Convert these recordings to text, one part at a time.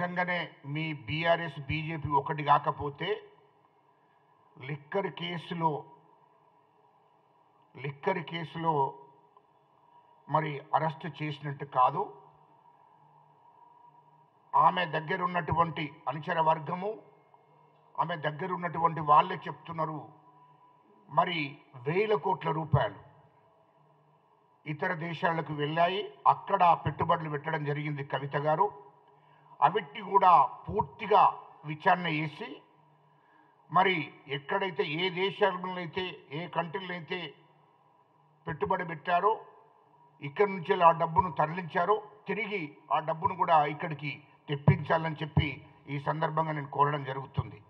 నిజంగానే మీ BRS BJP ఒకటి కాకపోతే లిక్కర్ కేసులో మరి అరెస్ట్ చేసినట్టు కాదు. ఆమె దగ్గర ఉన్నటువంటి అనుచర వర్గము, ఆమె దగ్గర ఉన్నటువంటి వాళ్ళే చెప్తున్నారు మరి వేల కోట్ల రూపాయలు ఇతర దేశాలకు వెళ్ళాయి, అక్కడ పెట్టుబడులు పెట్టడం జరిగింది కవిత గారు. అవిటి కూడా పూర్తిగా విచారణ చేసి మరి ఎక్కడైతే ఏ దేశాలలో అయితే ఏ కంట్రీలో అయితే పెట్టుబడి పెట్టారో ఇక్కడి నుంచి ఆ డబ్బును తరలించారో తిరిగి ఆ డబ్బును కూడా ఇక్కడికి తెప్పించాలని చెప్పి ఈ సందర్భంగా నేను కోరడం జరుగుతుంది.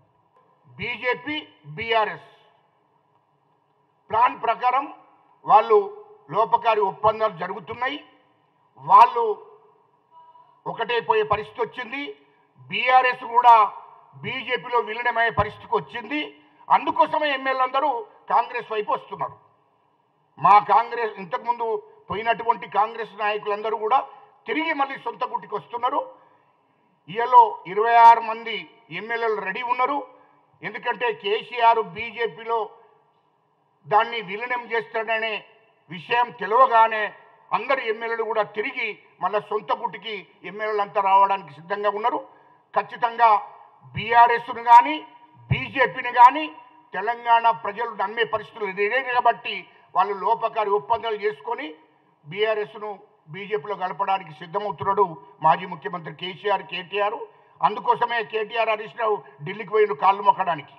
బీజేపీ బీఆర్ఎస్ ప్లాన్ ప్రకారం వాళ్ళు లోపకారి ఒప్పందాలు జరుగుతున్నాయి. వాళ్ళు ఒకటైపోయే పరిస్థితి వచ్చింది. బీఆర్ఎస్ కూడా బీజేపీలో విలీనమయ్యే పరిస్థితికి వచ్చింది. అందుకోసమే ఎమ్మెల్యేలందరూ కాంగ్రెస్ వైపు వస్తున్నారు. మా కాంగ్రెస్ ఇంతకుముందు పోయినటువంటి కాంగ్రెస్ నాయకులందరూ కూడా తిరిగి మళ్ళీ సొంత గుట్టికి వస్తున్నారు. ఈలో 26 మంది ఎమ్మెల్యేలు రెడీ ఉన్నారు. ఎందుకంటే కేసీఆర్ బీజేపీలో దాన్ని విలీనం చేస్తాడనే విషయం తెలియగానే అందరు ఎమ్మెల్యేలు కూడా తిరిగి మళ్ళీ సొంత గుట్టికి ఎమ్మెల్యేలంతా రావడానికి సిద్ధంగా ఉన్నారు. ఖచ్చితంగా బీఆర్ఎస్ను కానీ బీజేపీని కానీ తెలంగాణ ప్రజలు నమ్మే పరిస్థితులు లేవు కాబట్టి వాళ్ళు లోపకారి ఒప్పందాలు చేసుకొని బీఆర్ఎస్ను బీజేపీలో కలపడానికి సిద్ధమవుతున్నాడు మాజీ ముఖ్యమంత్రి కేటీఆర్. అందుకోసమే కేటీఆర్ హరీష్ రావు ఢిల్లీకి పోయిన కాళ్ళు మొక్కడానికి.